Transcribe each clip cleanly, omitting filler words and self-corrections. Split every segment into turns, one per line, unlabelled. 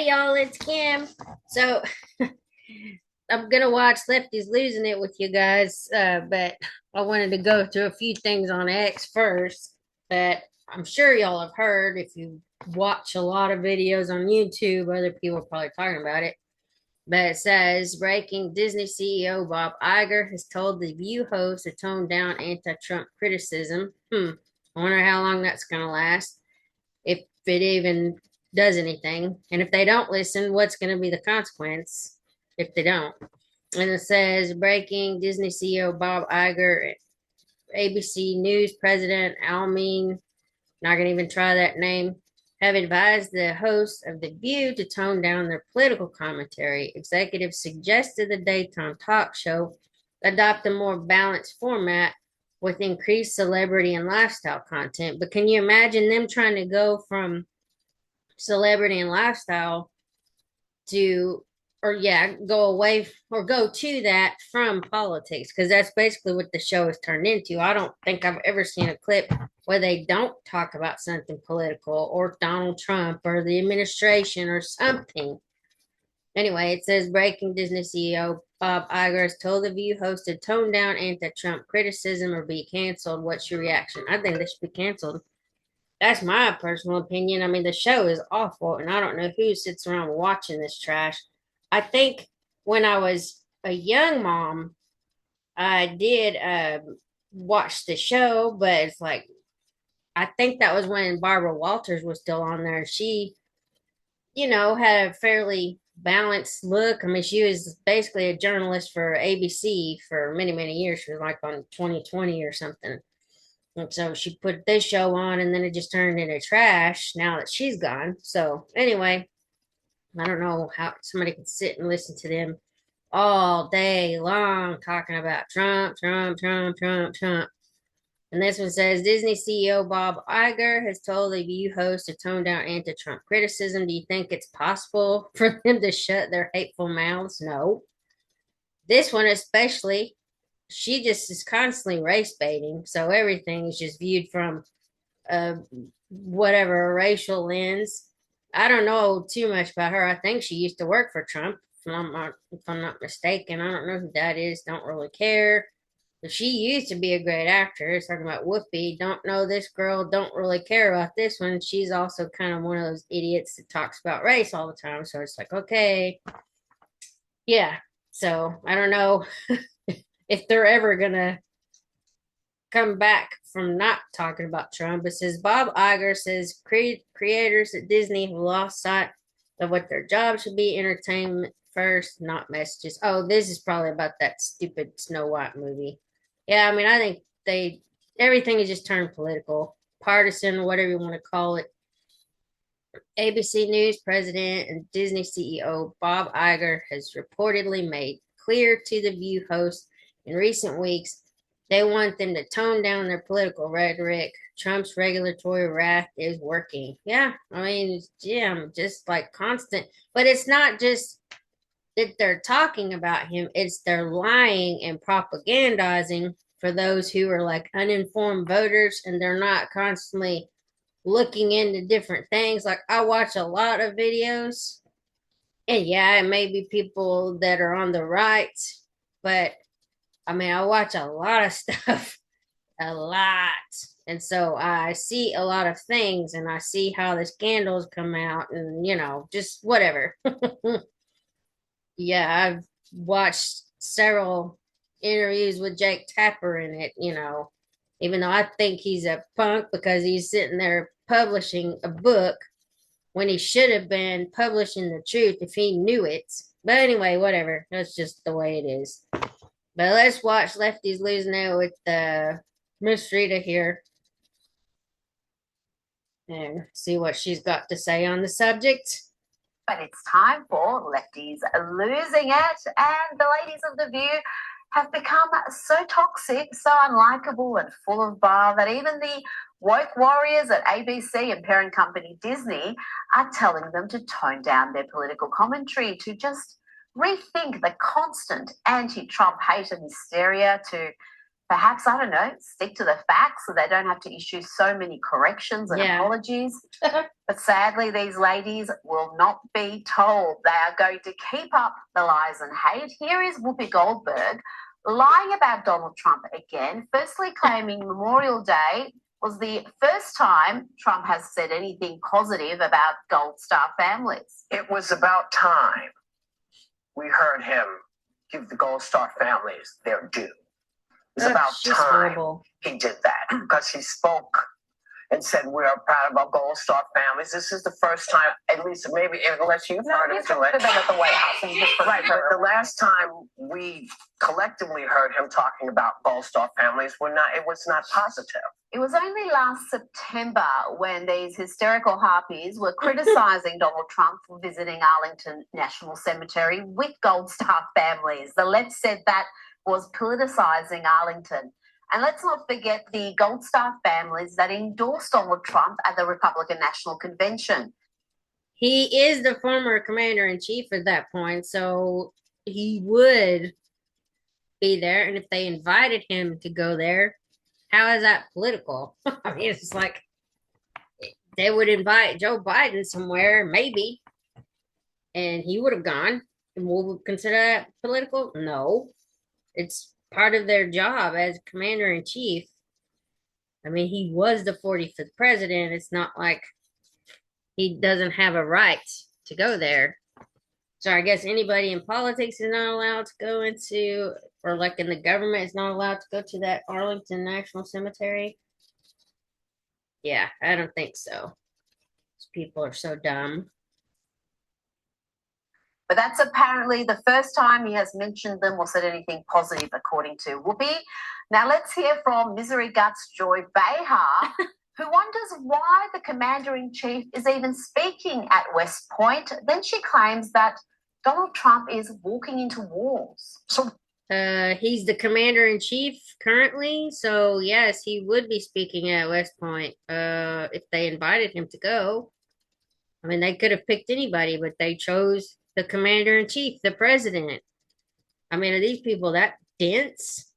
y'all, it's Kim. So I'm gonna watch Lefties losing it with you guys, but I wanted to go through a few things on X first that I'm sure y'all have heard if you watch a lot of videos on YouTube. Other people are probably talking about it. But it says breaking Disney CEO Bob Iger has told the View host to tone down anti-Trump criticism. I wonder how long that's gonna last, if it even does anything. And if they don't listen, what's going to be the consequence if they don't? And it says breaking Disney CEO Bob Iger, ABC News President Almin, not going to even try that name, have advised the hosts of The View to tone down their political commentary. Executives suggested the daytime talk show adopt a more balanced format with increased celebrity and lifestyle content. But can you imagine them trying to go from celebrity and lifestyle to, or yeah, go away or go to that from politics? Because that's basically what the show has turned into. I don't think I've ever seen a clip where they don't talk about something political or Donald Trump or the administration or something. Anyway, it says breaking Disney CEO Bob Iger has told the View host to tone down anti-Trump criticism or be canceled. What's your reaction? I think they should be canceled. That's my personal opinion. I mean, the show is awful, and I don't know who sits around watching this trash. I think when I was a young mom, I did watch the show, but it's like, I think that was when Barbara Walters was still on there. She, had a fairly balanced look. I mean, she was basically a journalist for ABC for many, many years. She was like on 2020 or something. And so she put this show on, and then it just turned into trash now that she's gone. So anyway, I don't know how somebody could sit and listen to them all day long talking about Trump, Trump, Trump, Trump, Trump. And this one says Disney CEO Bob Iger has told the View host to tone down anti-Trump criticism. Do you think it's possible for them to shut their hateful mouths? No. This one especially, she just is constantly race baiting, so everything is just viewed from uh whatever racial lens. I don't know too much about her. I think she used to work for Trump, if I'm not mistaken. I don't know who that is. Don't really care. But she used to be a great actress. Talking about Whoopi, don't know this girl. Don't really care about this one. She's also kind of one of those idiots that talks about race all the time. So it's like, okay, yeah. So I don't know if they're ever gonna come back from not talking about Trump. It says Bob Iger says creators at Disney have lost sight of what their job should be: entertainment first, not messages. Oh, this is probably about that stupid Snow White movie. Yeah, I mean, I think everything is just turned political, partisan, whatever you want to call it. ABC News president and Disney CEO Bob Iger has reportedly made clear to the View host in recent weeks they want them to tone down their political rhetoric. Trump's regulatory wrath is working. Yeah, I mean, yeah, just like constant. But it's not just that they're talking about him, it's they're lying and propagandizing for those who are like uninformed voters, and they're not constantly looking into different things. Like, I watch a lot of videos, and yeah, it may be people that are on the right, but I mean, I watch a lot of stuff, a lot. And so I see a lot of things, and I see how the scandals come out, and, just whatever. Yeah, I've watched several interviews with Jake Tapper in it, even though I think he's a punk because he's sitting there publishing a book when he should have been publishing the truth if he knew it. But anyway, whatever. That's just the way it is. But let's watch Lefties losing it with Miss Rita here and see what she's got to say on the subject.
But it's time for Lefties losing it, and the ladies of The View have become so toxic, so unlikable and full of bar that even the woke warriors at ABC and parent company Disney are telling them to tone down their political commentary, to just rethink the constant anti-Trump hate and hysteria, to perhaps, I don't know, stick to the facts so they don't have to issue so many corrections and apologies. But sadly, these ladies will not be told. They are going to keep up the lies and hate. Here is Whoopi Goldberg lying about Donald Trump again, firstly claiming Memorial Day was the first time Trump has said anything positive about Gold Star families.
It was about time we heard him give the Gold Star families their due. It was about time he did that, because he spoke and said, we are proud of our Gold Star families. This is the first time, at least maybe, unless you've heard him do it.
He's at the White House.
Right, but the last time we collectively heard him talking about Gold Star families, it was not positive.
It was only last September when these hysterical harpies were criticizing Donald Trump for visiting Arlington National Cemetery with Gold Star families. The left said that was politicizing Arlington. And let's not forget the Gold Star families that endorsed Donald Trump at the Republican National Convention.
He is the former commander-in-chief at that point, so he would be there. And if they invited him to go there, how is that political? I mean, it's like they would invite Joe Biden somewhere, maybe, and he would have gone. And we'll consider that political? No. It's part of their job as commander-in-chief. I mean, he was the 45th president. It's not like he doesn't have a right to go there. So I guess anybody in politics is not allowed to go into, or like in the government is not allowed to go to that Arlington National Cemetery. Yeah, I don't think so. These people are so dumb.
But that's apparently the first time he has mentioned them or said anything positive, according to Whoopi. Now let's hear from Misery Guts Joy Behar, who wonders why the commander-in-chief is even speaking at West Point. Then she claims that Donald Trump is walking into walls. So
he's the commander-in-chief currently, so yes, he would be speaking at West Point if they invited him to go. I mean, they could have picked anybody, but they chose the commander-in-chief, the president. I mean, are these people that dense?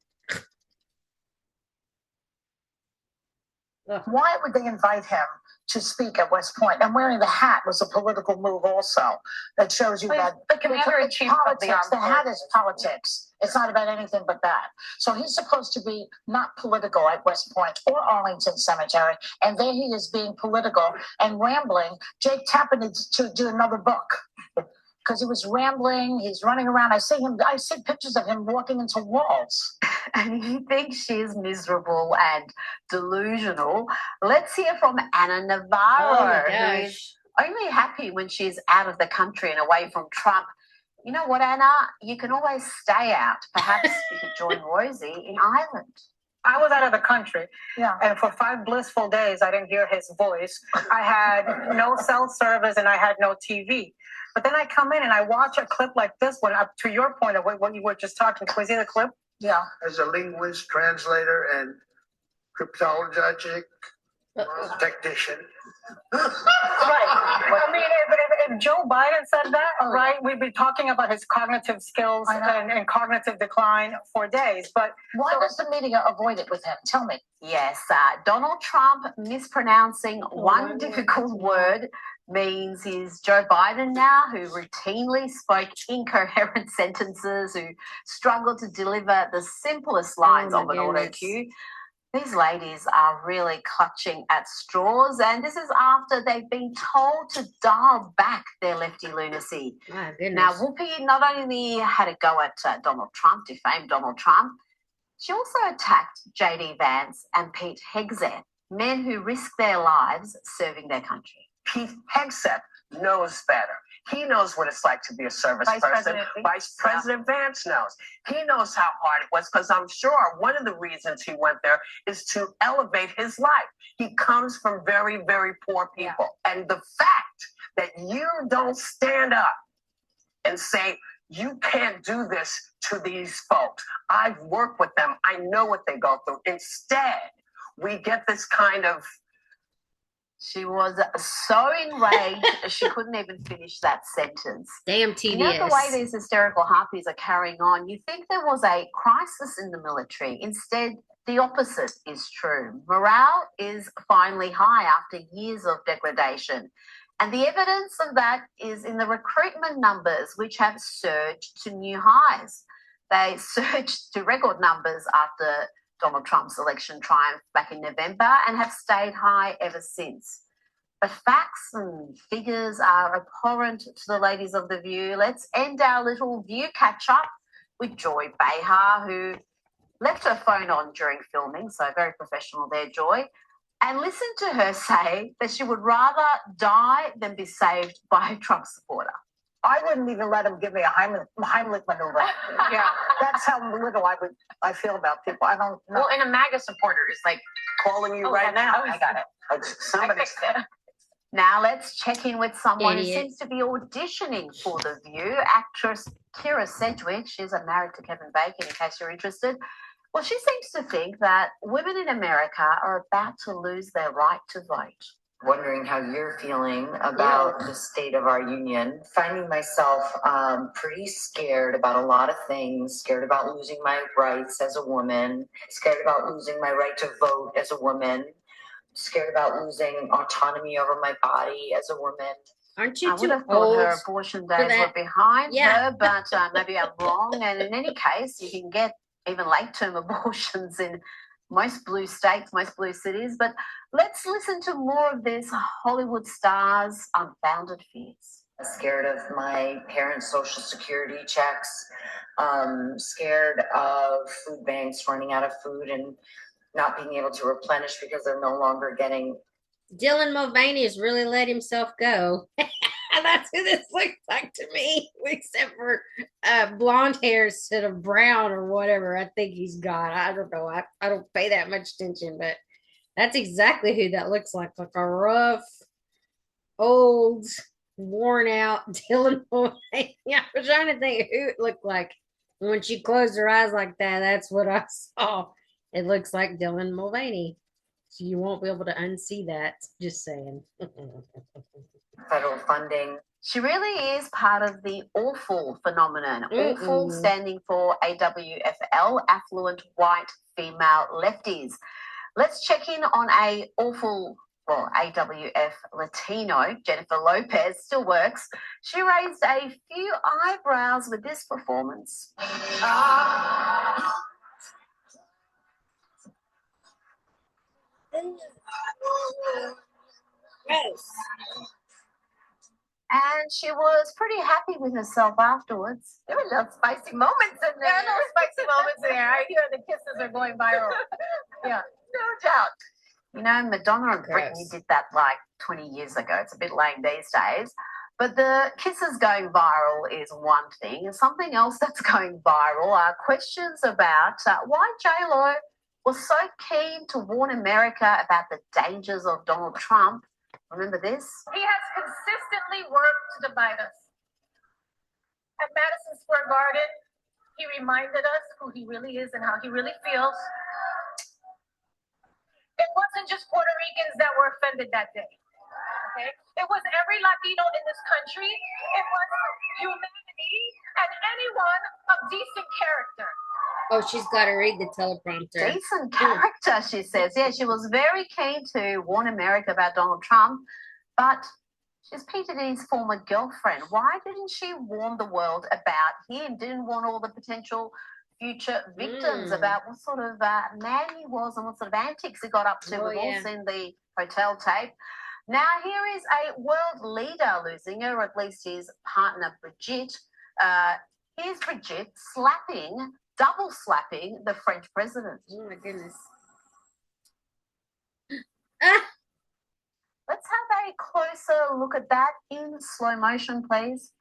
Why would they invite him to speak at West Point? And wearing the hat was a political move also. That shows you that
the commander-in-chief
politics, the hat is politics. It's not about anything but that. So he's supposed to be not political at West Point or Arlington Cemetery. And there he is being political and rambling. Jake Tapper needs to do another book, because he was rambling, he's running around. I see pictures of him walking into walls.
And he thinks she's miserable and delusional. Let's hear from Anna Navarro, who is only happy when she's out of the country and away from Trump. You know what, Anna? You can always stay out. Perhaps you could join Rosie in Ireland.
I was out of the country,
Yeah.
and for 5 blissful days, I didn't hear his voice. I had no cell service and I had no TV. But then I come in and I watch a clip like this one, up to your point of what you were just talking. Can we see the clip?
Yeah.
As a linguist, translator, and cryptologic technician.
Right. I mean, if Joe Biden said that, right, we'd be talking about his cognitive skills and cognitive decline for days. But
Why does the media avoid it with him? Tell me.
Yes, Donald Trump mispronouncing one difficult word means he's Joe Biden now, who routinely spoke incoherent sentences, who struggled to deliver the simplest lines of an auto cue. These ladies are really clutching at straws, and this is after they've been told to dial back their lefty lunacy.
My goodness.
Now, Whoopi not only had a go at Donald Trump, defamed Donald Trump, she also attacked J.D. Vance and Pete Hegseth, men who risk their lives serving their country.
Pete Hegseth knows better. He knows what it's like to be a service person. Vice President Vance knows. He knows how hard it was, because I'm sure one of the reasons he went there is to elevate his life. He comes from very, very poor people. Yeah. And the fact that you don't stand up and say, you can't do this to these folks. I've worked with them. I know what they go through. Instead, we get this kind of
She was so enraged she couldn't even finish that sentence.
Damn TDS.
You know the way these hysterical harpies are carrying on, you think there was a crisis in the military. Instead, the opposite is true. Morale is finally high after years of degradation. And the evidence of that is in the recruitment numbers, which have surged to new highs. They surged to record numbers after Donald Trump's election triumph back in November and have stayed high ever since. But facts and figures are abhorrent to the ladies of The View. Let's end our little View catch-up with Joy Behar, who left her phone on during filming, so very professional there, Joy, and listen to her say that she would rather die than be saved by a Trump supporter.
I wouldn't even let him give me a Heimlich maneuver.
Yeah.
That's how little I feel about people. I don't know.
Well, and a MAGA supporter is like calling you right now.
I got it.
Somebody's
Now let's check in with someone who
Idiot.
seems to be auditioning for The View, actress Kira Sedgwick. She's married to Kevin Bacon, in case you're interested. Well, she seems to think that women in America are about to lose their right to vote.
Wondering how you're feeling about the state of our union. Finding myself pretty scared about a lot of things, scared about losing my rights as a woman, scared about losing my right to vote as a woman, scared about losing autonomy over my body as a woman.
Aren't you
I would
too
have thought
old?
her abortion days
that?
were behind
Yeah.
her, but maybe I'm wrong. And in any case, you can get even late-term abortions in most blue states, most blue cities. But let's listen to more of this Hollywood star's unfounded fears.
Scared of my parents' social security checks, scared of food banks running out of food and not being able to replenish because they're no longer getting.
Dylan Mulvaney has really let himself go. That's who this looks like to me, except for blonde hair instead of brown or whatever I think he's got. I don't know. I don't pay that much attention, but that's exactly who that looks like a rough, old, worn out Dylan Mulvaney. I was trying to think who it looked like. When she closed her eyes like that, that's what I saw. It looks like Dylan Mulvaney. So you won't be able to unsee that. Just saying.
Federal funding.
She really is part of the awful phenomenon.
Mm-mm.
Awful standing for AWFL, affluent white female lefties. Let's check in on AWF Latino, Jennifer Lopez, still works. She raised a few eyebrows with this performance.
Yes.
And she was pretty happy with herself afterwards. There were little spicy moments in there.
There are no spicy moments there. I hear the kisses are going viral. Yeah.
No doubt. You know, Madonna and
Gross.
Britney did that like 20 years ago. It's a bit lame these days. But the kisses going viral is one thing. And something else that's going viral are questions about why J-Lo was so keen to warn America about the dangers of Donald Trump. Remember this?
He has consistently worked to divide us. At Madison Square Garden, he reminded us who he really is and how he really feels. It wasn't just Puerto Ricans that were offended that day. Okay? It was every Latino in this country. It was humanity and anyone of decent character.
Oh, she's got to read the teleprompter.
Decent character, she says. Yeah, she was very keen to warn America about Donald Trump, but she's P. Diddy's former girlfriend. Why didn't she warn the world about him? Didn't warn all the potential future victims about what sort of man he was and what sort of antics he got up to. We've all seen the hotel tape. Now, here is a world leader losing her, or at least his partner, Brigitte. Here's Brigitte double slapping the French president.
Oh, my goodness.
Let's have a closer look at that in slow motion, please.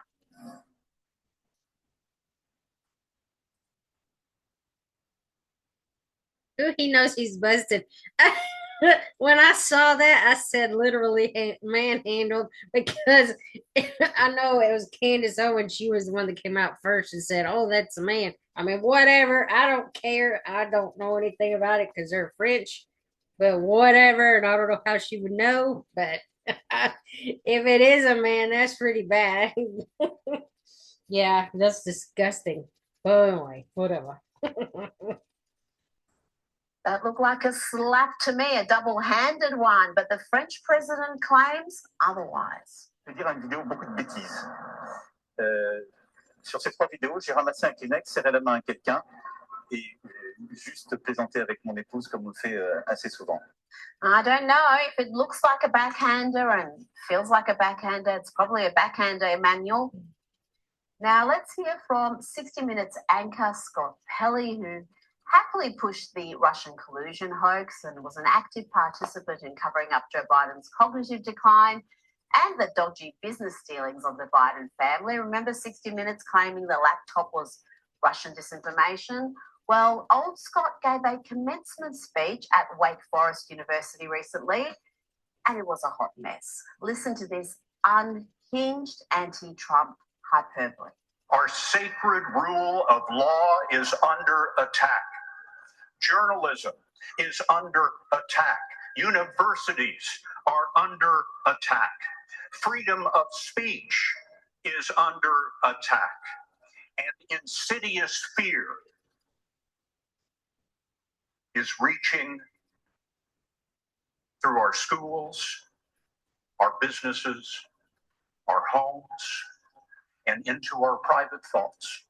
Ooh, he knows he's busted. When I saw that, I said literally manhandled, because I know it was Candace Owens. She was the one that came out first and said, "Oh, that's a man." I mean, whatever. I don't care. I don't know anything about it because they're French. but whatever. And I don't know how she would know, but if it is a man, that's pretty bad. Yeah, that's disgusting. But anyway, whatever.
That looked like a slap to me, a double-handed one, but the French president claims otherwise.
Je vais dire une vidéo beaucoup de bêtises. Sur ces 3 vidéos, j'ai ramassé un Kleenex, serré la main à quelqu'un et juste plaisanté avec mon épouse comme on le fait assez souvent.
I don't know if it looks like a backhander and feels like a backhander. It's probably a backhander, Emmanuel. Now let's hear from 60 Minutes anchor Scott Pelley, who happily pushed the Russian collusion hoax and was an active participant in covering up Joe Biden's cognitive decline and the dodgy business dealings of the Biden family. Remember 60 Minutes claiming the laptop was Russian disinformation? Well, old Scott gave a commencement speech at Wake Forest University recently, and it was a hot mess. Listen to this unhinged anti-Trump hyperbole.
Our sacred rule of law is under attack. Journalism is under attack. Universities are under attack. Freedom of speech is under attack. And insidious fear is reaching through our schools, our businesses, our homes, and into our private thoughts.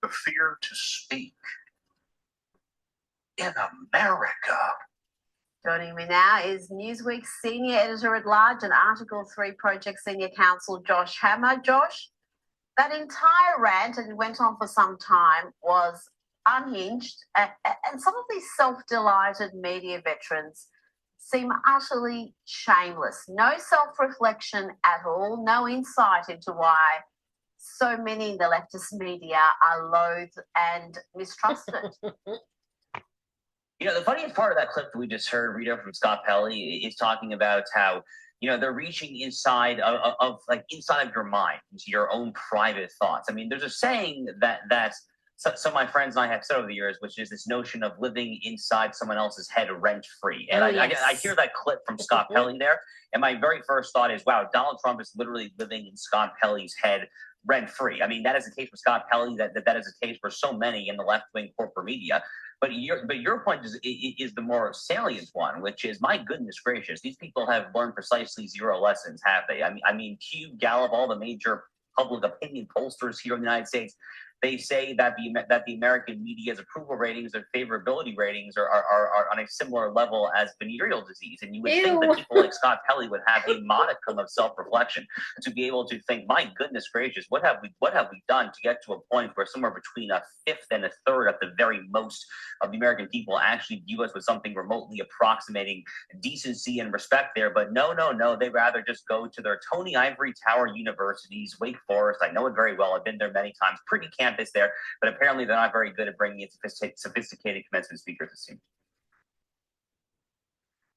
The fear to speak in America.
Joining me now is Newsweek's senior editor-at-large and Article 3 Project Senior Counsel Josh Hammer. Josh, that entire rant, and it went on for some time, was unhinged, and some of these self-delighted media veterans seem utterly shameless. No self-reflection at all, no insight into why so many in the leftist media are loathed and mistrusted.
You know, the funniest part of that clip that we just heard, Rita, from Scott Pelley, is talking about how, you know, they're reaching inside of inside of your mind, into your own private thoughts. I mean, there's a saying that some of my friends and I have said over the years, which is this notion of living inside someone else's head rent-free. And I hear that clip from Scott Pelley there, and my very first thought is, wow, Donald Trump is literally living in Scott Pelley's head rent-free. I mean, that is the case for Scott Pelley, that is the case for so many in the left-wing corporate media. But your point is the more salient one, which is, my goodness gracious, these people have learned precisely 0 lessons, have they? I mean, Q, Gallup, all the major public opinion pollsters here in the United States, they say that the American media's approval ratings and favorability ratings are on a similar level as venereal disease. And you would think that people like Scott Pelley would have a modicum of self-reflection to be able to think, my goodness gracious, what have we done to get to a point where somewhere between a fifth and a third at the very most of the American people actually view us with something remotely approximating decency and respect there. But no, they rather just go to their Tony Ivory Tower universities, Wake Forest. I know it very well. I've been there many times. Pretty campus there, but apparently they're not very good at bringing in sophisticated commencement speakers, it seems.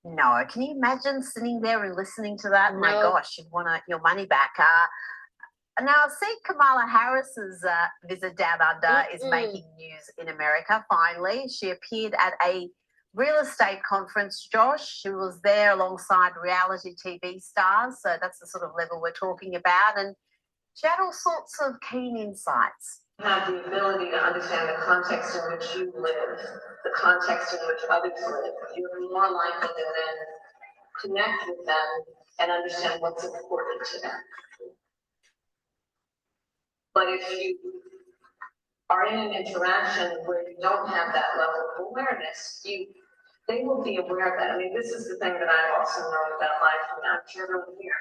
No, can you imagine sitting there and listening to that?
No.
My gosh, you'd want your money back. Now, I see Camala Harris's visit down under is making news in America. Finally, she appeared at a real estate conference, Josh. She was there alongside reality TV stars, so that's the sort of level we're talking about, and she had all sorts of keen insights.
Have the ability to understand the context in which you live, the context in which others live. You're more likely to then connect with them and understand what's important to them. But if you are in an interaction where you don't have that level of awareness, they will be aware of that. I mean, this is the thing that I've also known about life, and I'm sure everyone here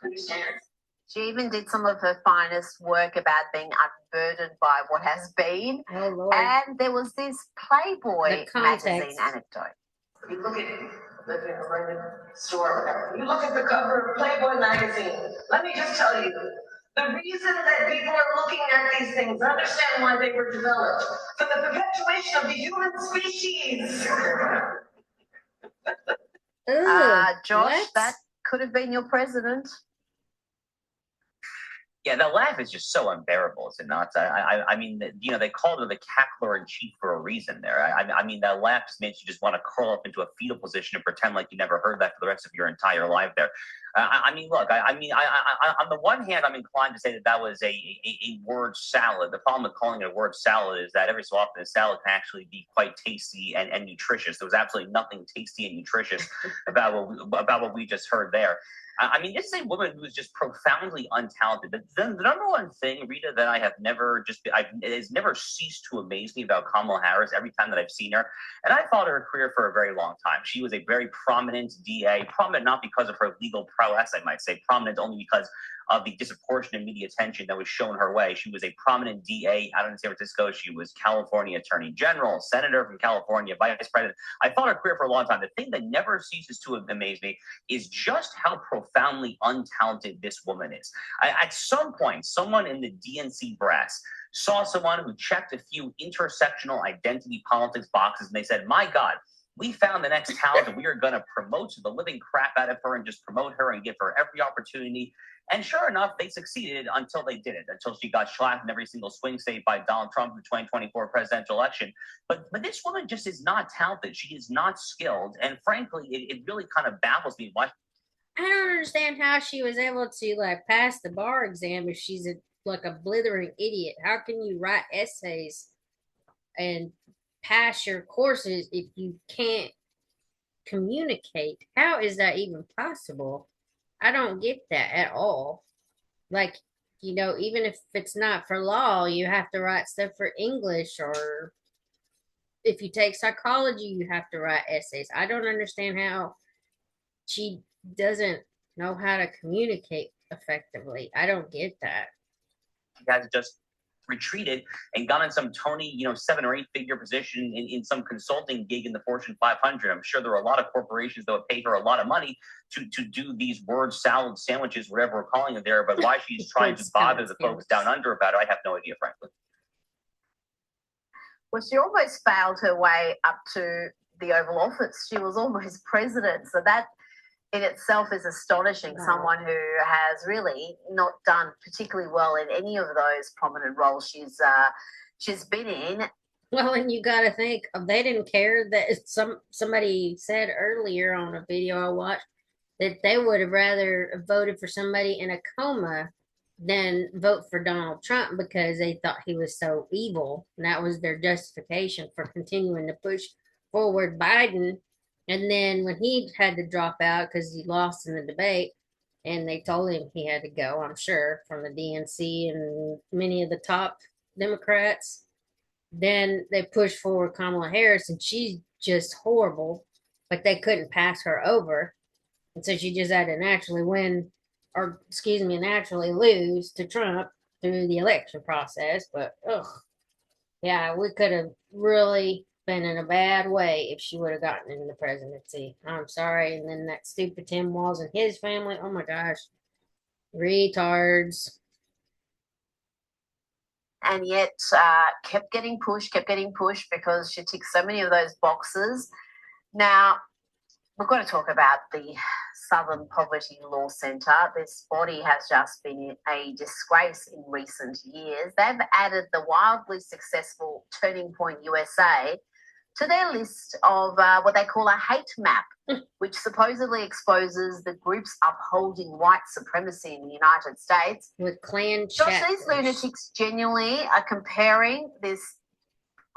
understands.
She even did some of her finest work about being unburdened by what has been.
Oh, Lord.
And there was this Playboy magazine anecdote.
You look at living in a rented store or whatever. You look at the cover of Playboy magazine. Let me just tell you, the reason that people are looking at these things, understand why they were developed, for the perpetuation of the human species.
Josh, what? That could have been your president.
Yeah, that laugh is just so unbearable, is it not? I mean, you know, they called her the cackler in chief for a reason there. I mean, that laugh just makes you just want to curl up into a fetal position and pretend like you never heard that for the rest of your entire life there. I mean, look, I mean, on the one hand, I'm inclined to say that that was a word salad. The problem with calling it a word salad is that every so often a salad can actually be quite tasty and nutritious. There was absolutely nothing tasty and nutritious about what we just heard there. I mean, this is a woman who is just profoundly untalented. The number one thing, Rita, that I have never it has never ceased to amaze me about Kamala Harris every time that I've seen her, and I followed her career for a very long time. She was a very prominent DA, prominent not because of her legal prowess, I might say, prominent only because of the disproportionate media attention that was shown her way. She was a prominent DA out in San Francisco. She was California Attorney General, Senator from California, Vice President. I followed her career for a long time. The thing that never ceases to amaze me is just how profoundly untalented this woman is. At some point, someone in the DNC brass saw someone who checked a few intersectional identity politics boxes, and they said, my God, we found the next talent, and we are going to promote the living crap out of her and just promote her and give her every opportunity. And sure enough, they succeeded until they didn't, until she got shellacked in every single swing state by Donald Trump in the 2024 presidential election. But this woman just is not talented. She is not skilled. And frankly, it really kind of baffles me. Why?
I don't understand how she was able to like pass the bar exam if she's like a blithering idiot. How can you write essays and pass your courses if you can't communicate? How is that even possible? I don't get that at all. Like, you know, even if it's not for law, you have to write stuff for English, or if you take psychology, you have to write essays. I don't understand how she doesn't know how to communicate effectively. I don't get that.
She has just retreated and gone in some Tony, 7 or 8 figure position in some consulting gig in the Fortune 500. I'm sure there are a lot of corporations that would pay her a lot of money to do these word salad sandwiches, whatever we're calling it there. But why she's trying to bother the folks down under about it, I have no idea, frankly.
Well, she almost failed her way up to the Oval Office. She was almost president. So that in itself is astonishing. Wow. Someone who has really not done particularly well in any of those prominent roles she's been in.
Well, and you got to think they didn't care that somebody said earlier on a video I watched that they would have rather voted for somebody in a coma than vote for Donald Trump because they thought he was so evil. And that was their justification for continuing to push forward Biden. And then when he had to drop out because he lost in the debate, and they told him he had to go, I'm sure, from the DNC and many of the top Democrats, then they pushed forward Kamala Harris, and she's just horrible. But they couldn't pass her over. And so she just had to naturally naturally lose to Trump through the election process. But, yeah, we could have really been in a bad way if she would have gotten in the presidency. I'm sorry. And then that stupid Tim Walz and his family. Oh my gosh. Retards.
And yet kept getting pushed because she ticked so many of those boxes. Now, we've got to talk about the Southern Poverty Law Centre. This body has just been a disgrace in recent years. They've added the wildly successful Turning Point USA to their list of what they call a hate map, which supposedly exposes the groups upholding white supremacy in the United States.
With Klan
Josh, these lunatics genuinely are comparing this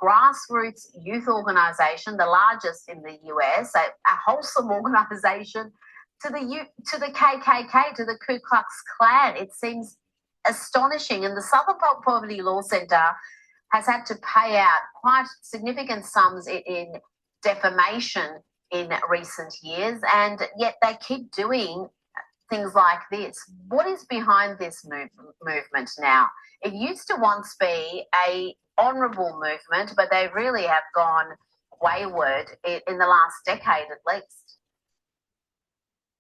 grassroots youth organization, the largest in the US, a wholesome organization, to the KKK, to the Ku Klux Klan. It seems astonishing. And the Southern Poverty Law Centre has had to pay out quite significant sums in defamation in recent years, and yet they keep doing things like this. What is behind this movement now? It used to once be a honourable movement, but they really have gone wayward in the last decade at least.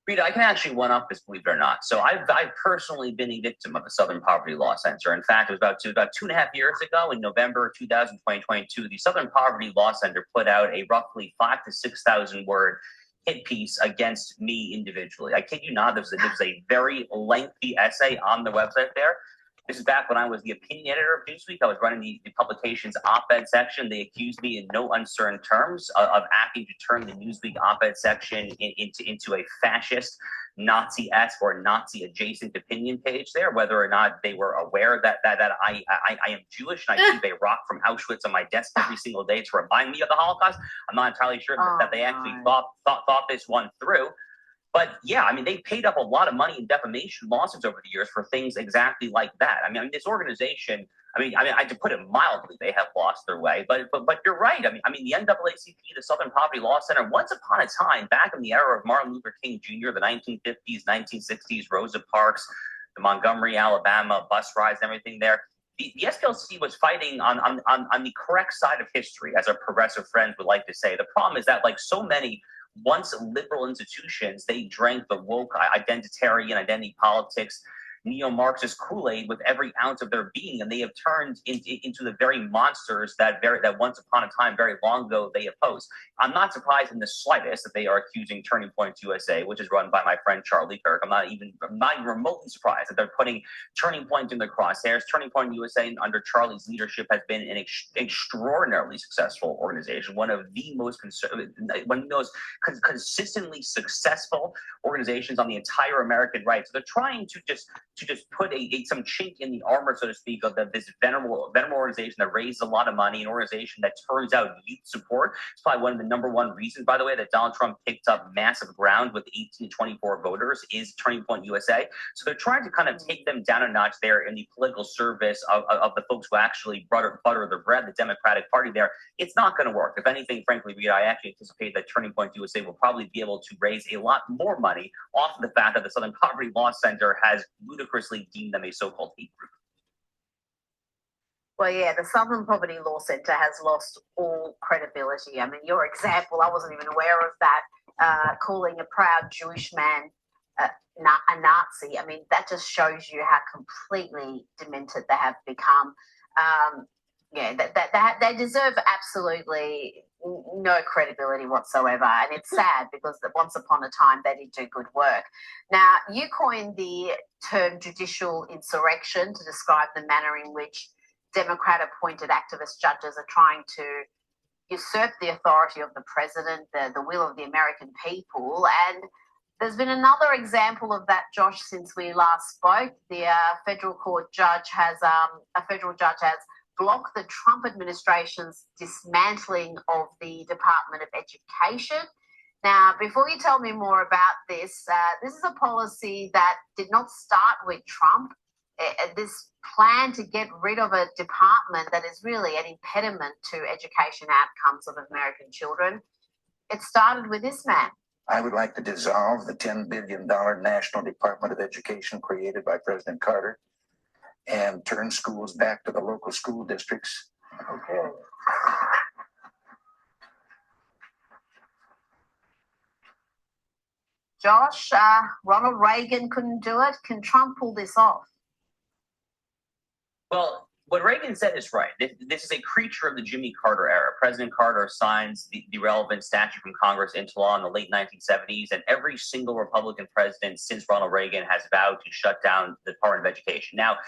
Rita, I can actually one-up this, believe it or not. So I've personally been a victim of the Southern Poverty Law Center. In fact, it was about 2.5 years ago, in November 2022, the Southern Poverty Law Center put out a roughly 5,000 to 6,000 word hit piece against me individually. I kid you not, there was a very lengthy essay on the website there. This is back when I was the opinion editor of Newsweek. I was running the publication's op-ed section. They accused me in no uncertain terms of acting to turn the Newsweek op-ed section into a fascist, Nazi-esque or Nazi-adjacent opinion page there, whether or not they were aware that I am Jewish and I keep a rock from Auschwitz on my desk every single day to remind me of the Holocaust. I'm not entirely sure that they actually thought this one through. But yeah, I mean, they paid up a lot of money in defamation lawsuits over the years for things exactly like that. I mean, this organization, I to put it mildly, they have lost their way. But you're right. I mean, the NAACP, the Southern Poverty Law Center, once upon a time, back in the era of Martin Luther King Jr., the 1950s, 1960s, Rosa Parks, the Montgomery, Alabama bus rides, and everything there. The SPLC was fighting on the correct side of history, as our progressive friends would like to say. The problem is that, like so many once liberal institutions, they drank the woke identitarian identity politics, neo-Marxist Kool-Aid with every ounce of their being, and they have turned into the very monsters that once upon a time, very long ago, they opposed. I'm not surprised in the slightest that they are accusing Turning Point USA, which is run by my friend Charlie Kirk. I'm not even remotely surprised that they're putting Turning Point in the crosshairs. Turning Point USA, under Charlie's leadership, has been an extraordinarily successful organization, one of the most consistently successful organizations on the entire American right. So they're trying to just put some chink in the armor, so to speak, of this venerable organization that raised a lot of money, an organization that turns out youth support. It's probably one of the number one reasons, by the way, that Donald Trump picked up massive ground with 18 to 24 voters is Turning Point USA. So they're trying to kind of take them down a notch there in the political service of the folks who actually butter the bread, the Democratic Party there. It's not going to work. If anything, frankly, Rita, I actually anticipate that Turning Point USA will probably be able to raise a lot more money off of the fact that the Southern Poverty Law Center has ludicrously deemed them a so-called hate group.
Well, yeah, the Southern Poverty Law Center has lost all credibility. I mean, your example, I wasn't even aware of that, calling a proud Jewish man a Nazi. I mean, that just shows you how completely demented they have become. They deserve absolutely no credibility whatsoever, and it's sad because once upon a time they did do good work. Now, you coined the term judicial insurrection to describe the manner in which Democrat-appointed activist judges are trying to usurp the authority of the president, the will of the American people. And there's been another example of that, Josh, since we last spoke. The federal judge has blocked the Trump administration's dismantling of the Department of Education. Now, before you tell me more about this, this is a policy that did not start with Trump. This plan to get rid of a department that is really an impediment to education outcomes of American children, it started with this man.
I would like to dissolve the $10 billion National Department of Education created by President Carter and turn schools back to the local school districts. Okay.
Josh, Ronald Reagan couldn't do it. Can Trump pull this off?
Well, what Reagan said is right. This is a creature of the Jimmy Carter era. President Carter signs the relevant statute from Congress into law in the late 1970s, and every single Republican president since Ronald Reagan has vowed to shut down the Department of Education. Now,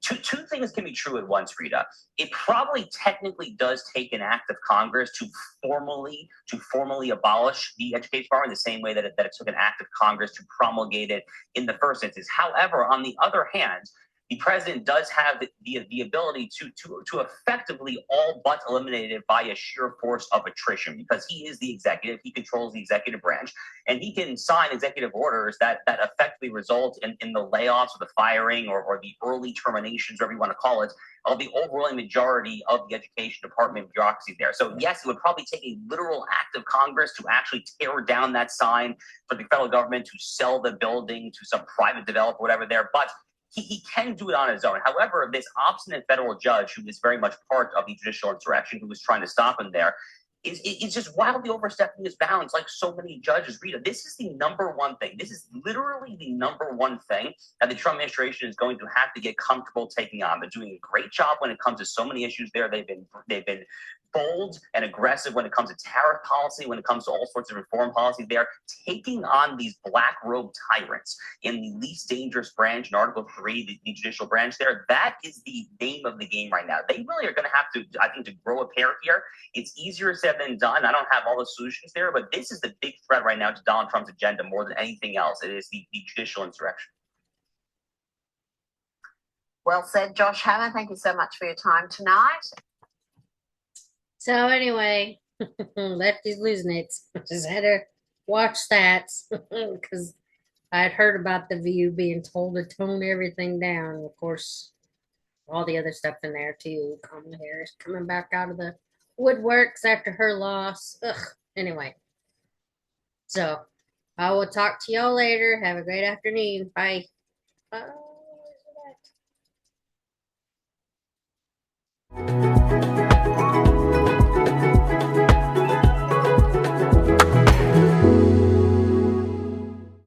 two things can be true at once, Rita. It probably technically does take an act of Congress to formally abolish the education department, the same way that it took an act of Congress to promulgate it in the first instance. However, on the other hand, the president does have the ability to effectively all but eliminate it by a sheer force of attrition, because he is the executive, he controls the executive branch, and he can sign executive orders that effectively result in the layoffs or the firing or the early terminations, whatever you want to call it, of the overwhelming majority of the education department bureaucracy there. So yes, it would probably take a literal act of Congress to actually tear down that sign, for the federal government to sell the building to some private developer, whatever there, but he can do it on his own. However, this obstinate federal judge, who is very much part of the judicial insurrection, who was trying to stop him there, is just wildly overstepping his bounds, like so many judges. Rita, this is the number one thing. This is literally the number one thing that the Trump administration is going to have to get comfortable taking on. They're doing a great job when it comes to so many issues there. They've been bold and aggressive when it comes to tariff policy, when it comes to all sorts of reform policy. They are taking on these black robe tyrants in the least dangerous branch, in Article 3, the judicial branch there. That is the name of the game right now. They really are going to have to, I think, to grow a pair here. It's easier said than done. I don't have all the solutions there, but this is the big threat right now to Donald Trump's agenda more than anything else. It is the judicial insurrection.
Well said, Josh Hammer. Thank you so much for your time tonight.
So anyway, Lefty's losing it. Just had to watch stats because I had heard about the View being told to tone everything down. Of course, all the other stuff in there too. Kamala Harris coming back out of the woodworks after her loss. Ugh. Anyway, so I will talk to y'all later. Have a great afternoon. Bye. Bye.